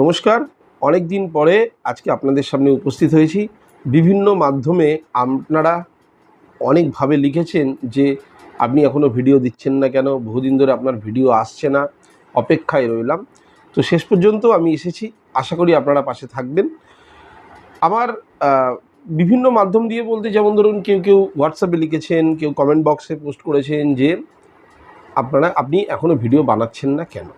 নমস্কার। অনেক দিন পরে আজকে আপনাদের সামনে উপস্থিত হয়েছি। বিভিন্ন মাধ্যমে আপনারা অনেকভাবে লিখেছেন যে আপনি এখনও ভিডিও দিচ্ছেন না কেন, বহুদিন ধরে আপনার ভিডিও আসছে না, অপেক্ষায় রইলাম। তো শেষ পর্যন্ত আমি এসেছি, আশা করি আপনারা পাশে থাকবেন। আমার বিভিন্ন মাধ্যম দিয়ে বলতে, যেমন ধরুন কেউ হোয়াটসঅ্যাপে লিখেছেন, কেউ কমেন্ট বক্সে পোস্ট করেছেন যে আপনি এখনও ভিডিও বানাচ্ছেন না কেন।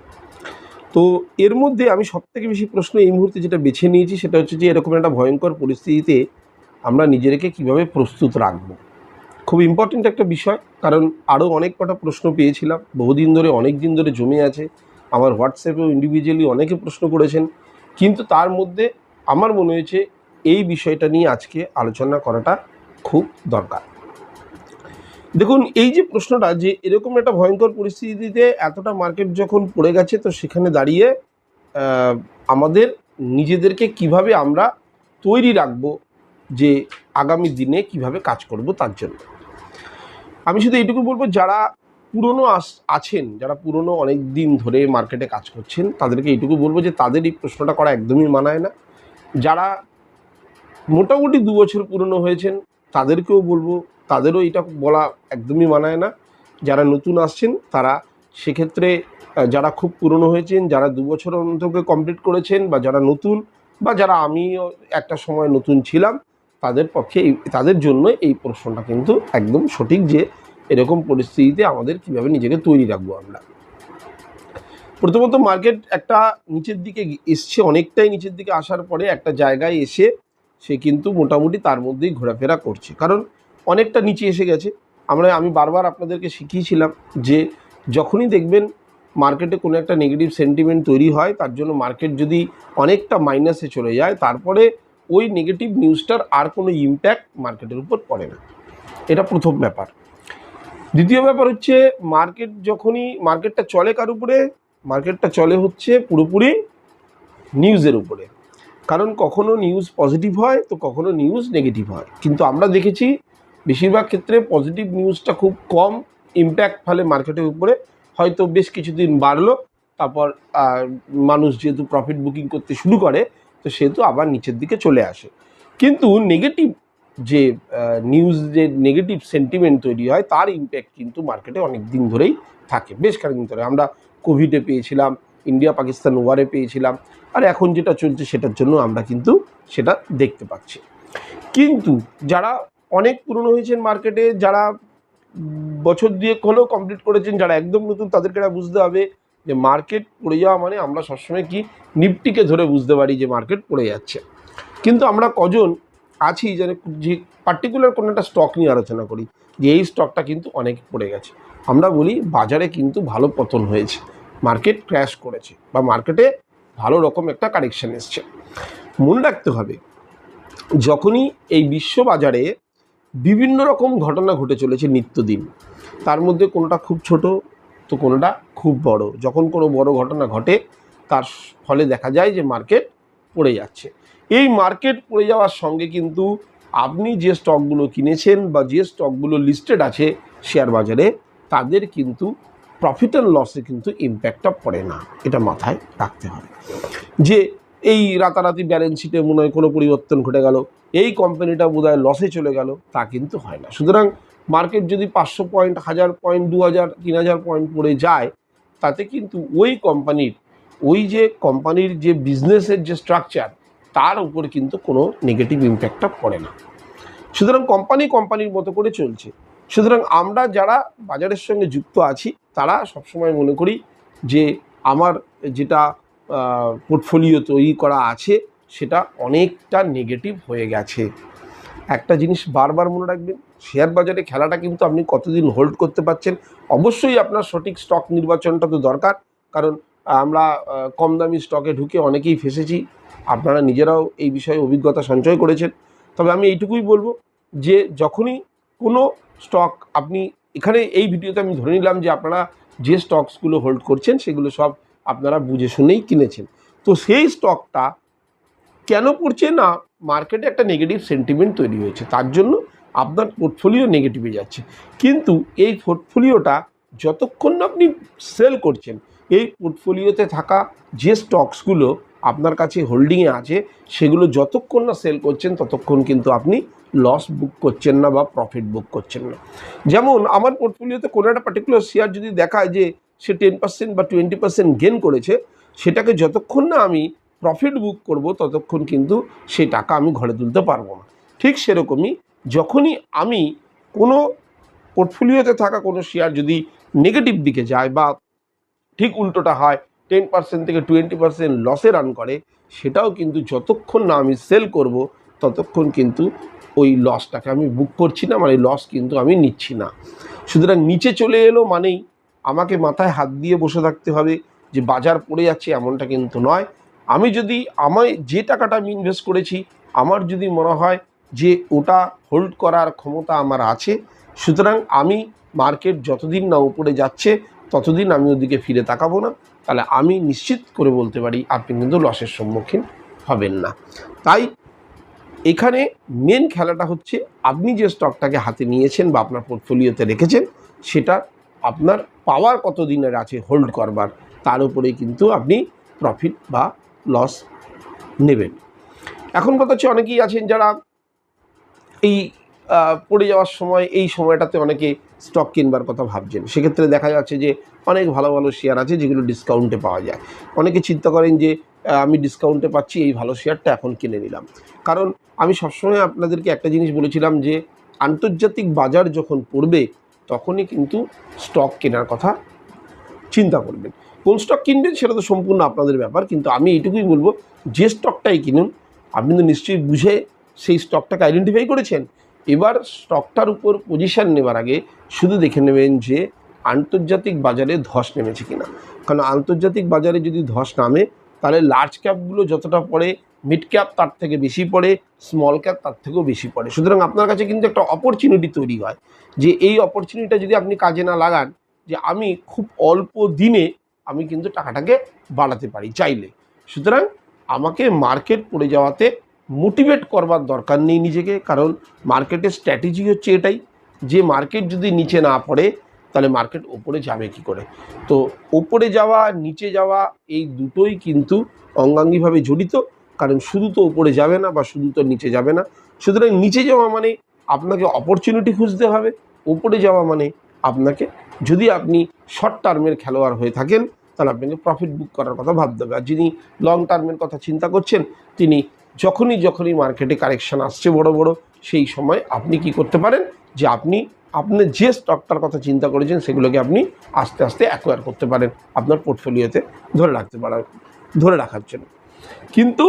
তো এর মধ্যে আমি সবথেকে বেশি প্রশ্ন এই মুহূর্তে যেটা বেছে নিয়েছি সেটা হচ্ছে যে এরকম একটা ভয়ঙ্কর পরিস্থিতিতে আমরা নিজেদেরকে কিভাবে প্রস্তুত রাখবো। খুব ইম্পর্টেন্ট একটা বিষয়, কারণ আরও অনেক কটা প্রশ্ন পেয়েছিলাম, বহুদিন ধরে অনেক দিন ধরে জমে আছে। আমার হোয়াটসঅ্যাপেও ইন্ডিভিজুয়ালি অনেকে প্রশ্ন করেছেন, কিন্তু তার মধ্যে আমার মনে হয়েছে এই বিষয়টা নিয়ে আজকে আলোচনা করাটা খুব দরকার। দেখুন, এই যে প্রশ্নটা, যে এরকম একটা ভয়ঙ্কর পরিস্থিতিতে এতটা মার্কেট যখন পড়ে গেছে, তো সেখানে দাঁড়িয়ে আমাদের নিজেদেরকে কিভাবে আমরা তৈরি রাখবো যে আগামী দিনে কিভাবে কাজ করব তার জন্য। আমি শুধু এইটুকু বলবো, যারা পুরনো আছেন, যারা পুরনো অনেক দিন ধরে মার্কেটে কাজ করছেন, তাদেরকে এইটুকু বলবো যে তাদের এই প্রশ্নটা করা একদমই মানায় না। যারা মোটামুটি 2 বছর পুরনো হয়েছেন তাদেরকেও বলবো, তাদেরও এটা বলা একদমই মানায় না। যারা নতুন আসছেন তারা সেক্ষেত্রে, যারা খুব পুরনো হয়েছেন, যারা 2 বছর অন্তকে কমপ্লিট করেছেন, বা যারা নতুন, বা যারা আমিও একটা সময় নতুন ছিলাম, তাদের পক্ষে তাদের জন্য এই প্রশ্নটা কিন্তু একদম সঠিক, যে এরকম পরিস্থিতিতে আমাদের কীভাবে নিজেকে তৈরি রাখবো আমরা। প্রথমত, মার্কেট একটা নিচের দিকে এসছে, অনেকটাই নিচের দিকে আসার পরে একটা জায়গায় এসে সে কিন্তু মোটামুটি তার মধ্যেই ঘোরাফেরা করছে, কারণ অনেকটা নিচে এসে গেছে। আমি বারবার আপনাদেরকে শিখিয়েছিলাম যে যখনই দেখবেন মার্কেটে কোনো একটা নেগেটিভ সেন্টিমেন্ট তৈরি হয়, তার জন্য মার্কেট যদি অনেকটা মাইনাসে চলে যায়, তারপরে ওই নেগেটিভ নিউজটার আর কোনো ইম্প্যাক্ট মার্কেটের উপর পড়ে না। এটা প্রথম ব্যাপার। দ্বিতীয় ব্যাপার হচ্ছে, মার্কেটটা চলে কার উপরে? মার্কেটটা চলে হচ্ছে পুরোপুরি নিউজের উপরে। কারণ কখনো নিউজ পজিটিভ হয়, তো কখনো নিউজ নেগেটিভ হয়, কিন্তু আমরা দেখেছি বেশিরভাগ ক্ষেত্রে পজিটিভ নিউজটা খুব কম ইম্প্যাক্ট ফেলে মার্কেটের উপরে। হয়তো বেশ কিছুদিন বাড়লো, তারপর মানুষ যেহেতু প্রফিট বুকিং করতে শুরু করে, তো সেহেতু আবার নিচের দিকে চলে আসে। কিন্তু নেগেটিভ যে নিউজ, যে নেগেটিভ সেন্টিমেন্ট তৈরি হয়, তার ইম্প্যাক্ট কিন্তু মার্কেটে অনেক দিন ধরেই থাকে, বেশ কয়েকদিন ধরে। আমরা কোভিডে পেয়েছিলাম, ইন্ডিয়া পাকিস্তান ওয়ারে পেয়েছিলাম, আর এখন যেটা চলছে সেটার জন্য আমরা কিন্তু সেটা দেখতে পাচ্ছি। কিন্তু যারা অনেক পুরনো হয়েছেন মার্কেটে, যারা বছর দুয়েক হলেও কমপ্লিট করেছেন, যারা একদম নতুন, তাদেরকে এটা বুঝতে হবে যে মার্কেট পড়ে যাওয়া মানে আমরা সবসময় কি নিফটিকে ধরে বুঝতে পারি যে মার্কেট পড়ে যাচ্ছে, কিন্তু আমরা কজন আছি যে পার্টিকুলার কোনো একটা স্টক নিয়ে আলোচনা করি যে এই স্টকটা কিন্তু অনেক পড়ে গেছে। আমরা বলি বাজারে কিন্তু ভালো পতন হয়েছে, মার্কেট ক্র্যাশ করেছে, বা মার্কেটে ভালো রকম একটা কারেকশান এসছে। মনে রাখতে হবে, যখনই এই বিশ্ববাজারে বিভিন্ন রকম ঘটনা ঘটে চলেছে নিত্যদিন, তার মধ্যে কোনোটা খুব ছোট, তো কোনোটা খুব বড়। যখন কোনো বড় ঘটনা ঘটে, তার ফলে দেখা যায় যে মার্কেট পড়ে যাচ্ছে। এই মার্কেট পড়ে যাওয়ার সঙ্গে কিন্তু আপনি যে স্টকগুলো কিনেছেন বা যে স্টকগুলো লিস্টেড আছে শেয়ার বাজারে, তাদের কিন্তু প্রফিট অ্যান্ড লসে কিন্তু ইম্প্যাক্টটা পড়ে না। এটা মাথায় রাখতে হবে যে এই রাতারাতি ব্যালেন্স শিটে মনে হয় কোনো পরিবর্তন ঘটে গেল, এই কোম্পানিটা বোধহয় লসে চলে গেল, তা কিন্তু হয় না। সুতরাং মার্কেট যদি 500 পয়েন্ট, 1000 পয়েন্ট, 2000, 3000 পয়েন্ট পড়ে যায়, তাতে কিন্তু ওই কোম্পানির যে বিজনেসের যে স্ট্রাকচার, তার উপর কিন্তু কোনো নেগেটিভ ইম্প্যাক্টটা পড়ে না। সুতরাং কোম্পানির মতো করে চলছে। সুতরাং আমরা যারা বাজারের সঙ্গে যুক্ত আছি, তারা সবসময় মনে করি যে আমার যেটা পোর্টফোলিও তৈরি করা আছে সেটা অনেকটা নেগেটিভ হয়ে গেছে। একটা জিনিস বারবার মনে রাখবেন, শেয়ার বাজারে খেলাটা কিন্তু আপনি কতদিন হোল্ড করতে পারছেন। অবশ্যই আপনার সঠিক স্টক নির্বাচনটা তো দরকার, কারণ আমরা কম দামি স্টকে ঢুকে অনেকেই ফেসেছি, আপনারা নিজেরাও এই বিষয়ে অভিজ্ঞতা সঞ্চয় করেছেন। তবে আমি এইটুকুই বলবো যে যখনই কোনো স্টক আপনি, এখানে এই ভিডিওতে আমি ধরে নিলাম যে আপনারা যে স্টকসগুলো হোল্ড করছেন সেগুলো সব আপনারা বুঝে শুনেই কিনেছেন, তো সেই স্টকটা কেন পড়ছে না? মার্কেটে একটা নেগেটিভ সেন্টিমেন্ট তৈরি হয়েছে, তার জন্য আপনার পোর্টফোলিও নেগেটিভে যাচ্ছে। কিন্তু এই পোর্টফোলিওটা যতক্ষণ না আপনি সেল করছেন, এই পোর্টফোলিওতে থাকা যে স্টকসগুলো আপনার কাছে হোল্ডিংয়ে আছে সেগুলো যতক্ষণ না সেল করছেন ততক্ষণ কিন্তু আপনি লস বুক করছেন না বা প্রফিট বুক করছেন না। যেমন আমার পোর্টফোলিওতে কোনো একটা পার্টিকুলার শেয়ার যদি দেখায় যে সে 10% বা 20% গেন করেছে, সেটাকে যতক্ষণ না আমি প্রফিট বুক করব ততক্ষণ কিন্তু সেই টাকা আমি ঘরে তুলতে পারবো না। ঠিক সেরকমই যখনই আমি কোনো পোর্টফোলিওতে থাকা কোনো শেয়ার যদি নেগেটিভ দিকে যায় বা ঠিক উল্টোটা হয়, 10% থেকে 20% লসে রান করে, সেটাও কিন্তু যতক্ষণ না আমি সেল করব ততক্ষণ কিন্তু ওই লসটাকে আমি বুক করছি না, মানে লস কিন্তু আমি নিচ্ছি না। সুতরাং নিচে চলে এলো মানেই আমাকে মাথায় হাত দিয়ে বসে থাকতে হবে যে বাজার পড়ে যাচ্ছে, এমনটা কিন্তু নয়। আমি যদি যে টাকাটা আমি ইনভেস্ট করেছি আমার যদি মনে হয় যে ওটা হোল্ড করার ক্ষমতা আমার আছে, সুতরাং আমি মার্কেট যতদিন না উপরে যাচ্ছে ততদিন আমি ওদিকে ফিরে তাকাবো না, তাহলে আমি নিশ্চিত করে বলতে পারি আপনি কিন্তু লসের সম্মুখীন হবেন না। তাই এখানে মেন খেলাটা হচ্ছে আপনি যে স্টকটাকে হাতে নিয়েছেন বা আপনার পোর্টফোলিওতে রেখেছেন সেটা আপনার পাওয়ার কত দিনের আছে হোল্ড করবার, তার উপরেই কিন্তু আপনি প্রফিট বা লস নেবেন। এখন কথা হচ্ছে অনেকেই আছেন যারা এই পড়ে যাওয়ার সময় এই সময়টাতে অনেকে স্টক কিনবার কথা ভাবছেন। সেক্ষেত্রে দেখা যাচ্ছে যে অনেক ভালো ভালো শেয়ার আছে যেগুলো ডিসকাউন্টে পাওয়া যায়। অনেকে চিন্তা করেন যে আমি ডিসকাউন্টে পাচ্ছি, এই ভালো শেয়ারটা এখন কিনে নিলাম। কারণ আমি সবসময় আপনাদেরকে একটা জিনিস বলেছিলাম যে আন্তর্জাতিক বাজার যখন পড়বে তখনই কিন্তু স্টক কেনার কথা চিন্তা করবেন। কোন স্টক কিনবেন সেটা তো সম্পূর্ণ আপনাদের ব্যাপার, কিন্তু আমি এইটুকুই বলবো যে স্টকটাই কিনুন আপনি তো নিশ্চয়ই বুঝে সেই স্টকটাকে আইডেন্টিফাই করেছেন। এবার স্টকটার উপর পজিশান নেবার আগে শুধু দেখে নেবেন যে আন্তর্জাতিক বাজারে ধস নেমেছে কিনা। কারণ আন্তর্জাতিক বাজারে যদি ধস নামে তাহলে লার্জ ক্যাপগুলো যতটা পড়ে, মিড ক্যাপ তার থেকে বেশি পড়ে, স্মল ক্যাপ তার থেকেও বেশি পড়ে। সুতরাং আপনার কাছে কিন্তু একটা অপরচুনিটি তৈরি হয় যে এই অপরচুনিটিটা যদি আপনি কাজে না লাগান, যে আমি খুব অল্প দিনে আমি কিন্তু টাকাটাকে বাড়াতে পারি চাইলে। সুতরাং আমাকে মার্কেট পড়ে যাওয়াতে মোটিভেট করবার দরকার নেই নিজেকে, কারণ মার্কেটের স্ট্র্যাটেজি হচ্ছে এটাই যে মার্কেট যদি নিচে না পড়ে তাহলে মার্কেট ওপরে যাবে কি করে। তো ওপরে যাওয়া নিচে যাওয়া এই দুটোই কিন্তু অঙ্গাঙ্গিভাবে জড়িত, কারণ শুধু তো ওপরে যাবে না বা শুধু তো নিচে যাবে না। সুতরাং নিচে যাওয়া মানে আপনাকে অপরচুনিটি খুঁজতে হবে, ওপরে যাওয়া মানে আপনাকে, যদি আপনি শর্ট টার্মের খেলোয়াড় হয়ে থাকেন তাহলে আপনাকে প্রফিট বুক করার কথা ভাবতে হবে। আর যিনি লং টার্মের কথা চিন্তা করছেন তিনি যখনই মার্কেটে কারেকশান আসছে বড় বড়, সেই সময় আপনি কি করতে পারেন যে আপনি আপনার যে স্টকটার কথা চিন্তা করেছেন সেগুলোকে আপনি আস্তে আস্তে অ্যাকোয়ার করতে পারেন আপনার পোর্টফোলিওতে ধরে রাখার জন্য। কিন্তু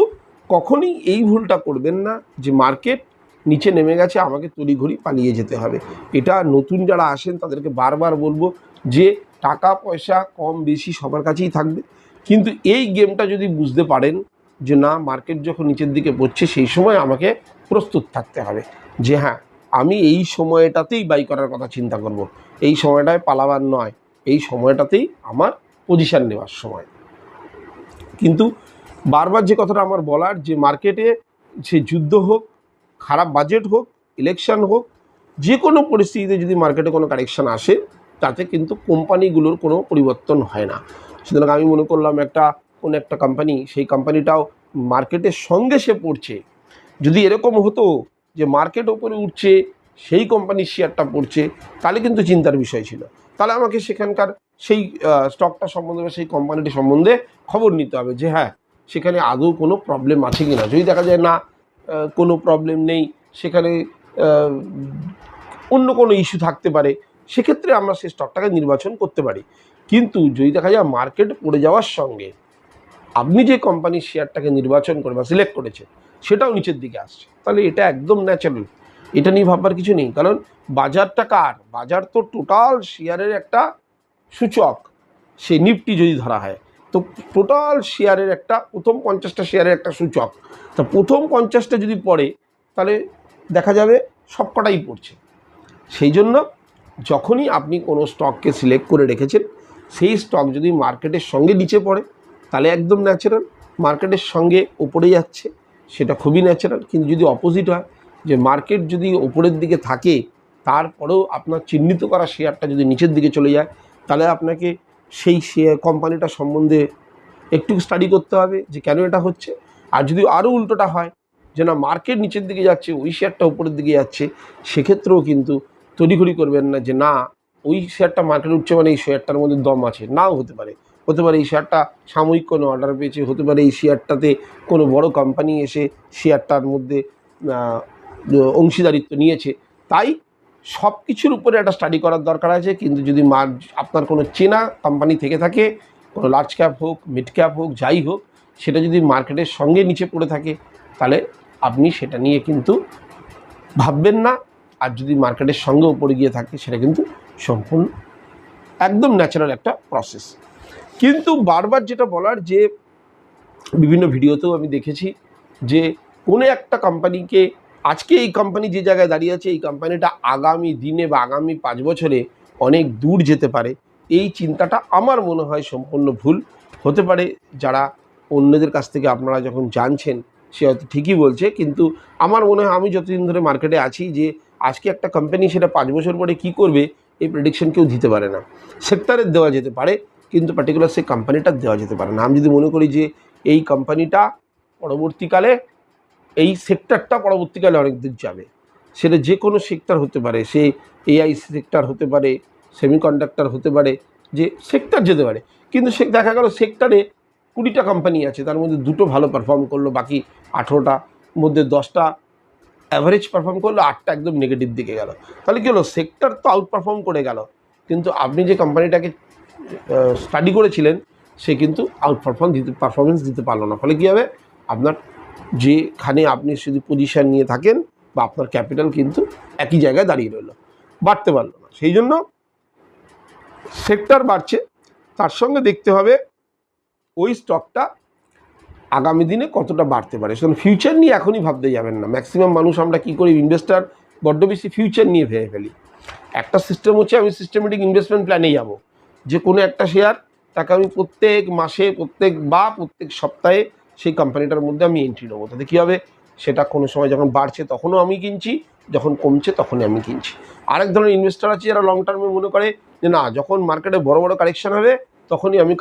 কখনই এই ভুলটা করবেন না যে মার্কেট নিচে নেমে গেছে আমাকে তড়িঘড়ি পালিয়ে যেতে হবে। এটা নতুন যারা আসেন তাদেরকে বারবার বলবো যে টাকা পয়সা কম বেশি সবার কাছেই থাকবে, কিন্তু এই গেমটা যদি বুঝতে পারেন যে না মার্কেট যখন নিচের দিকে পড়ছে সেই সময় আমাকে প্রস্তুত থাকতে হবে যে হ্যাঁ আমি এই সময়টাতেই বাই করার কথা চিন্তা করব, এই সময়টায় পালাবার নয়, এই সময়টাতেই আমার পজিশান নেওয়ার সময়। কিন্তু বারবার যে কথাটা আমার বলার যে মার্কেটে সে যুদ্ধ হোক, খারাপ বাজেট হোক, ইলেকশন হোক, যে কোনো পরিস্থিতিতে যদি মার্কেটে কোনো কারেকশান আসে তাতে কিন্তু কোম্পানিগুলোর কোনো পরিবর্তন হয় না। সুতরাং আমি মনে করলাম কোনো একটা কোম্পানি, সেই কোম্পানিটাও মার্কেটের সঙ্গে সে পড়ছে, যদি এরকম হতো যে মার্কেট ওপরে উঠছে সেই কোম্পানির শেয়ারটা পড়ছে তাহলে কিন্তু চিন্তার বিষয় ছিল, তাহলে আমাকে সেখানকার সেই স্টকটা সম্বন্ধে বা সেই কোম্পানিটি সম্বন্ধে খবর নিতে হবে যে হ্যাঁ সেখানে আদৌ কোনো প্রবলেম আছে কি না। যদি দেখা যায় না কোনো প্রবলেম নেই, সেখানে অন্য কোনো ইস্যু থাকতে পারে, সেক্ষেত্রে আমরা সেই স্টকটাকে নির্বাচন করতে পারি। কিন্তু যদি দেখা যায় মার্কেট পড়ে যাওয়ার সঙ্গে আপনি যে কোম্পানির শেয়ারটাকে নির্বাচন করে বা সিলেক্ট করেছেন সেটাও নিচের দিকে আসছে, তাহলে এটা একদম ন্যাচারাল, এটা নিয়ে ভাববার কিছু নেই। কারণ বাজারটা কার, বাজার তো টোটাল শেয়ারের একটা সূচক। সে নিফটি যদি ধরা হয় তো টোটাল শেয়ারের একটা প্রথম 50টা শেয়ারের একটা সূচক, তা প্রথম 50টা যদি পড়ে তাহলে দেখা যাবে সবকটাই পড়ছে। সেই জন্য যখনই আপনি কোনো স্টককে সিলেক্ট করে রেখেছেন সেই স্টক যদি মার্কেটের সঙ্গে নিচে পড়ে তাহলে একদম ন্যাচারাল, মার্কেটের সঙ্গে ওপরে যাচ্ছে সেটা খুবই ন্যাচারাল। কিন্তু যদি অপোজিট হয় যে মার্কেট যদি ওপরের দিকে থাকে তারপরেও আপনার চিহ্নিত করা শেয়ারটা যদি নিচের দিকে চলে যায় তাহলে আপনাকে সেই শেয়ার কোম্পানিটা সম্বন্ধে একটু স্টাডি করতে হবে যে কেন এটা হচ্ছে। আর যদি আরও উল্টোটা হয় যে না মার্কেট নিচের দিকে যাচ্ছে, ওই শেয়ারটা উপরের দিকে যাচ্ছে, সেক্ষেত্রেও কিন্তু তড়িঘড়ি করবেন না যে না ওই শেয়ারটা মার্কেট উঠছে মানে এই শেয়ারটার মধ্যে দম আছে, নাও হতে পারে। হতে পারে এই শেয়ারটা সাময়িক কোনো অর্ডার পেয়েছে, হতে পারে এই শেয়ারটাতে কোনো বড় কোম্পানি এসে শেয়ারটার মধ্যে অংশীদারিত্ব নিয়েছে। তাই সব কিছুর উপরে একটা স্টাডি করার দরকার আছে। কিন্তু যদি আপনার কোনো চেনা কোম্পানি থেকে থাকে, কোনো লার্জ ক্যাপ হোক, মিড ক্যাপ হোক, যাই হোক, সেটা যদি মার্কেটের সঙ্গে নিচে পড়ে থাকে তাহলে আপনি সেটা নিয়ে কিন্তু ভাববেন না। আর যদি মার্কেটের সঙ্গে উপরে গিয়ে থাকে সেটা কিন্তু সম্পূর্ণ একদম ন্যাচারাল একটা প্রসেস। কিন্তু বারবার যেটা বলার যে বিভিন্ন ভিডিওতেও আমি দেখেছি যে কোনো একটা কোম্পানিকে আজকে এই কোম্পানি যে জায়গায় দাঁড়িয়ে আছে এই কোম্পানিটা আগামী দিনে বা আগামী 5 বছরে অনেক দূর যেতে পারে, এই চিন্তাটা আমার মনে হয় সম্পূর্ণ ভুল হতে পারে। যারা অন্যদের কাছ থেকে আপনারা যখন জানছেন সে হয়তো ঠিকই বলছে, কিন্তু আমার মনে হয় আমি যতদিন ধরে মার্কেটে আছি যে আজকে একটা কোম্পানি সেটা 5 বছর পরে কী করবে এই প্রেডিকশন কেউ দিতে পারে না। সেক্টরের দেওয়া যেতে পারে কিন্তু পার্টিকুলার সেই কোম্পানিটার দেওয়া যেতে পারে না। আমি যদি মনে করি যে এই কোম্পানিটা পরবর্তীকালে এই সেক্টরটা পরবর্তীকালে অনেক দূর যাবে, সেটা যে কোনো সেক্টর হতে পারে, সে এআই সেক্টর হতে পারে, সেমিকন্ডাক্টর হতে পারে, যে সেক্টর যেতে পারে। কিন্তু সে দেখা গেল সেক্টরে 20টা কোম্পানি আছে, তার মধ্যে 2টো ভালো পারফর্ম করলো, বাকি 18টা মধ্যে 10টা অ্যাভারেজ পারফর্ম করলো, 8টা একদম নেগেটিভ দিকে গেল। তাহলে কী হলো, সেক্টর তো আউট পারফর্ম করে গেল, কিন্তু আপনি যে কোম্পানিটাকে স্টাডি করেছিলেন সে কিন্তু আউট পারফরমেন্স দিতে পারলো না। ফলে কী হবে, আপনার যেখানে আপনি যদি পজিশান নিয়ে থাকেন বা আপনার ক্যাপিটাল কিন্তু একই জায়গায় দাঁড়িয়ে রইল, বাড়তে পারলো না। সেই জন্য সেক্টর বাড়ছে, তার সঙ্গে দেখতে হবে ওই স্টকটা আগামী দিনে কতটা বাড়তে পারে। সেজন্য ফিউচার নিয়ে এখনই ভাবতে যাবেন না। ম্যাক্সিমাম মানুষ আমরা কী করি, ইনভেস্টার বড্ড বেশি ফিউচার নিয়ে ভেবে ফেলি। একটা সিস্টেম হচ্ছে আমি সিস্টেমেটিক ইনভেস্টমেন্ট প্ল্যানে যাব, যে কোনো একটা শেয়ার তাকে আমি প্রত্যেক মাসে প্রত্যেক সপ্তাহে সেই কোম্পানিটার মধ্যে আমি এন্ট্রি নেবো। তাতে কী হবে, সেটা কোনো সময় যখন বাড়ছে তখনও আমি কিনছি, যখন কমছে তখনই আমি কিনছি। আরেক ধরনের ইনভেস্টার আছে যারা লং টার্মে মনে করে যে না যখন মার্কেটে বড় বড় কারেকশান হবে তখনই আমি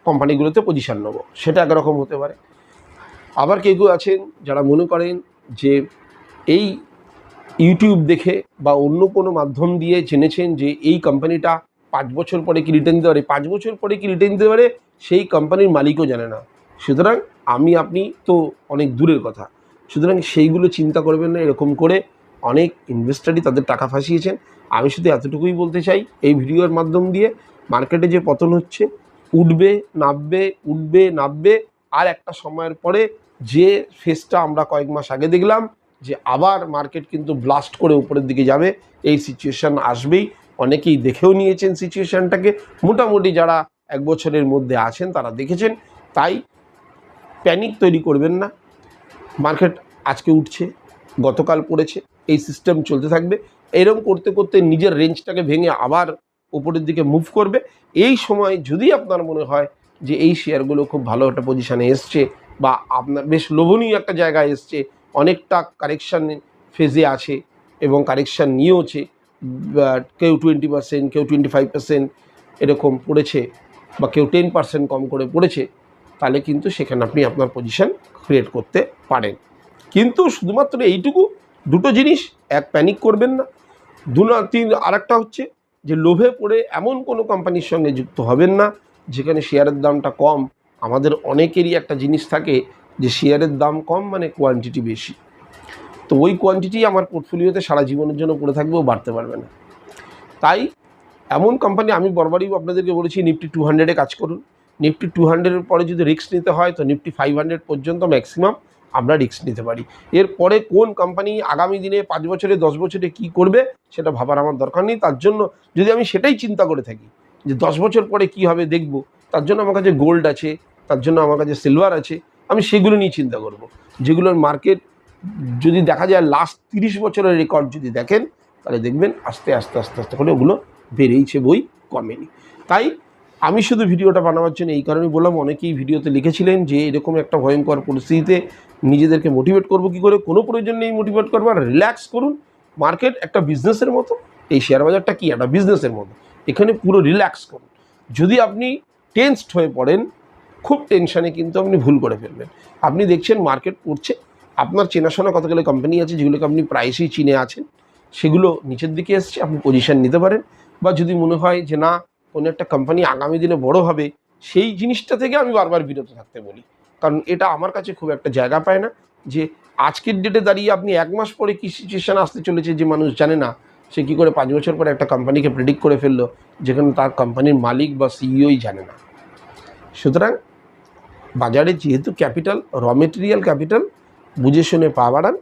কোম্পানিগুলোতে পজিশান নেবো, সেটা একরকম হতে পারে। আবার কেউ কেউ আছেন যারা মনে করেন যে এই ইউটিউব দেখে বা অন্য কোনো মাধ্যম দিয়ে জেনেছেন যে এই কোম্পানিটা 5 বছর পরে কি রিটার্ন দিতে পারে, 5 বছর পরে কি রিটার্ন দিতে পারে সেই কোম্পানির মালিকও জানে না। সুতরাং আপনি তো অনেক দূরের কথা, সুতরাং সেইগুলো চিন্তা করবেন না। এরকম করে অনেক ইনভেস্টারই তাদের টাকা ফাঁসিয়েছেন। আমি শুধু এতটুকুই বলতে চাই এই ভিডিওর মাধ্যম দিয়ে, মার্কেটে যে পতন হচ্ছে, উঠবে নামবে, আর একটা সময়ের পরে যে ফেসটা আমরা কয়েক মাস আগে দেখলাম যে আবার মার্কেট কিন্তু ব্লাস্ট করে উপরের দিকে যাবে, এই সিচুয়েশান আসবেই। অনেকেই দেখেও নিয়েছেন সিচুয়েশানটাকে, মোটামুটি যারা 1 বছরের মধ্যে আছেন তারা দেখেছেন। তাই প্যানিক তৈরি করবেন না। মার্কেট আজকে উঠছে, গতকাল পড়েছে, এই সিস্টেম চলতে থাকবে। এরকম করতে করতে নিজের রেঞ্জটাকে ভেঙে আবার উপরের দিকে মুভ করবে। এই সময় যদি আপনার মনে হয় যে এই শেয়ারগুলো খুব ভালো একটা পজিশানে এসছে বা আপনার বেশ লোভনীয় একটা জায়গায় এসছে, অনেকটা কারেকশান ফেজে আছে এবং কারেকশান নিয়েওছে, কেউ 20%, কেউ 25% এরকম পড়েছে, বা কেউ 10% কম করে পড়েছে, তাহলে কিন্তু সেখানে আপনি আপনার পজিশান ক্রিয়েট করতে পারেন। কিন্তু শুধুমাত্র এইটুকু দুটো জিনিস, এক প্যানিক করবেন না, আরেকটা হচ্ছে যে লোভে পড়ে এমন কোনো কোম্পানির সঙ্গে যুক্ত হবেন না যেখানে শেয়ারের দামটা কম। আমাদের অনেকেরই একটা জিনিস থাকে যে শেয়ারের দাম কম মানে কোয়ান্টিটি বেশি, তো ওই কোয়ান্টিটি আমার পোর্টফোলিওতে সারা জীবনের জন্য পড়ে থাকবেও, বাড়তে পারবে না। তাই এমন কোম্পানি, আমি বরাবরই আপনাদেরকে বলেছি নিফটি 200-এ কাজ করুন। নিফটি 200-এর পরে যদি রিস্ক নিতে হয় তো নিফটি 500 পর্যন্ত ম্যাক্সিমাম আমরা রিস্ক নিতে পারি। এরপরে কোন কোম্পানি আগামী দিনে 5 বছরে 10 বছরে কী করবে সেটা ভাবার আমার দরকার নেই। তার জন্য যদি আমি সেটাই চিন্তা করে থাকি যে 10 বছর পরে কী হবে দেখব, তার জন্য আমার কাছে গোল্ড আছে, তার জন্য আমার কাছে সিলভার আছে, আমি সেগুলো নিয়ে চিন্তা করব। যেগুলোর মার্কেট যদি দেখা যায় লাস্ট 30 বছরের রেকর্ড যদি দেখেন তাহলে দেখবেন আস্তে আস্তে করে ওগুলো বেড়েইছে, বই কমেনি। তাই আমি শুধু ভিডিওটা বানাবার জন্য এই কারণেই বললাম, অনেকেই ভিডিওতে লিখেছিলেন যে এরকম একটা ভয়ঙ্কর পরিস্থিতিতে নিজেদেরকে মোটিভেট করব কী করে। কোনো প্রয়োজন নেই মোটিভেট করবার, রিল্যাক্স করুন। মার্কেট একটা বিজনেসের মতো, এই শেয়ার বাজারটা কি একটা বিজনেসের মতো, এখানে পুরো রিল্যাক্স করুন। যদি আপনি টেন্সড হয়ে পড়েন খুব টেনশানে কিন্তু আপনি ভুল করে ফেলবেন। আপনি দেখছেন মার্কেট পড়ছে, আপনার চেনাশোনা কতগুলো কোম্পানি আছে যেগুলোকে আপনি প্রাইসেই চিনে আছেন, সেগুলো নিচের দিকে এসছে, আপনি পজিশান নিতে পারেন। বা যদি মনে হয় যে না, কোনো একটা কোম্পানি আগামী দিনে বড় হবে, সেই জিনিসটা থেকে আমি বারবার বিরত থাকতে বলি। কারণ এটা আমার কাছে খুব একটা জায়গা পায় না যে আজকের ডেটে দাঁড়িয়ে আপনি 1 মাস পরে কী সিচুয়েশান আসতে চলেছে যে মানুষ জানে না, সে কী করে 5 বছর পরে একটা কোম্পানিকে প্রেডিক্ট করে ফেললো, যেখানে তার কোম্পানির মালিক বা সিইওই জানে না। সুতরাং বাজারে যেহেতু ক্যাপিটাল, র মেটেরিয়াল ক্যাপিটাল, বুঝে শুনে পা বাড়ান,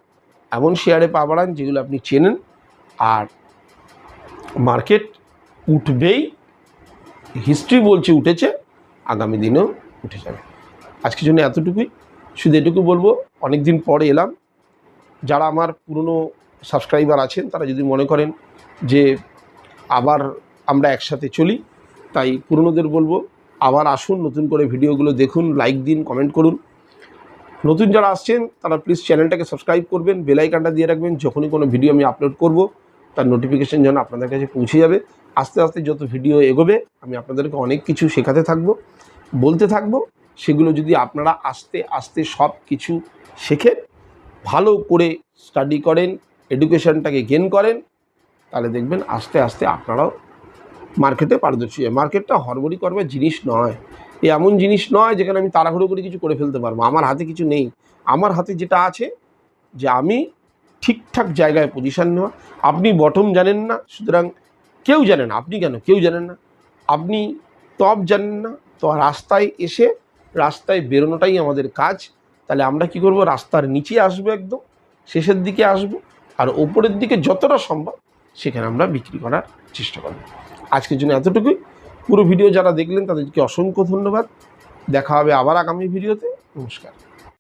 এমন শেয়ারে পা বাড়ান যেগুলো আপনি চেনেন। আর মার্কেট উঠবেই, হিস্ট্রি বলছে উঠেছে, আগামী দিনেও উঠে যাবে। আজকের জন্য এতটুকুই। শুধু এটুকু বলবো, অনেক দিন পরে এলাম। যারা আমার পুরনো সাবস্ক্রাইবার আছেন তারা যদি মনে করেন যে আবার আমরা একসাথে চলি, তাই পুরনোদের বলবো আবার আসুন, নতুন করে ভিডিওগুলো দেখুন, লাইক দিন, কমেন্ট করুন। নতুন যারা আসছেন তারা প্লিজ চ্যানেলটাকে সাবস্ক্রাইব করবেন, বেল আইকনটা দিয়ে রাখবেন, যখনই কোনো ভিডিও আমি আপলোড করব তার নোটিফিকেশান যেন আপনাদের কাছে পৌঁছে যাবে। আস্তে আস্তে যত ভিডিও এগোবে আমি আপনাদেরকে অনেক কিছু শেখাতে থাকবো, বলতে থাকবো। সেগুলো যদি আপনারা আস্তে আস্তে সব কিছু শেখেন, ভালো করে স্টাডি করেন, এডুকেশানটাকে গেন করেন, তাহলে দেখবেন আস্তে আস্তে আপনারাও মার্কেটে পারদর্শী হয়। মার্কেটটা হড়বড়ি করবার জিনিস নয়, এমন জিনিস নয় যেখানে আমি তাড়াহুড়ো করে কিছু করে ফেলতে পারবো। আমার হাতে কিছু নেই। আমার হাতে যেটা আছে যে আমি ঠিকঠাক জায়গায় পজিশান নেওয়া। আপনি বটম জানেন না, সুতরাং কেউ জানে না, আপনি কেন, কেউ জানেন না, আপনি টপ জানেন না, তো রাস্তায় এসে রাস্তায় বেরোনোটাই আমাদের কাজ। তাহলে আমরা কি করব, রাস্তার নিচে আসবো, একদম শেষের দিকে আসবো, আর ওপরের দিকে যতটা সম্ভব সেখানে আমরা বিক্রি করার চেষ্টা করব। আজকের জন্য এতটুকুই। পুরো ভিডিও যারা দেখলেন তাদেরকে অসংখ্য ধন্যবাদ। দেখা হবে আবার আগামী ভিডিওতে। নমস্কার।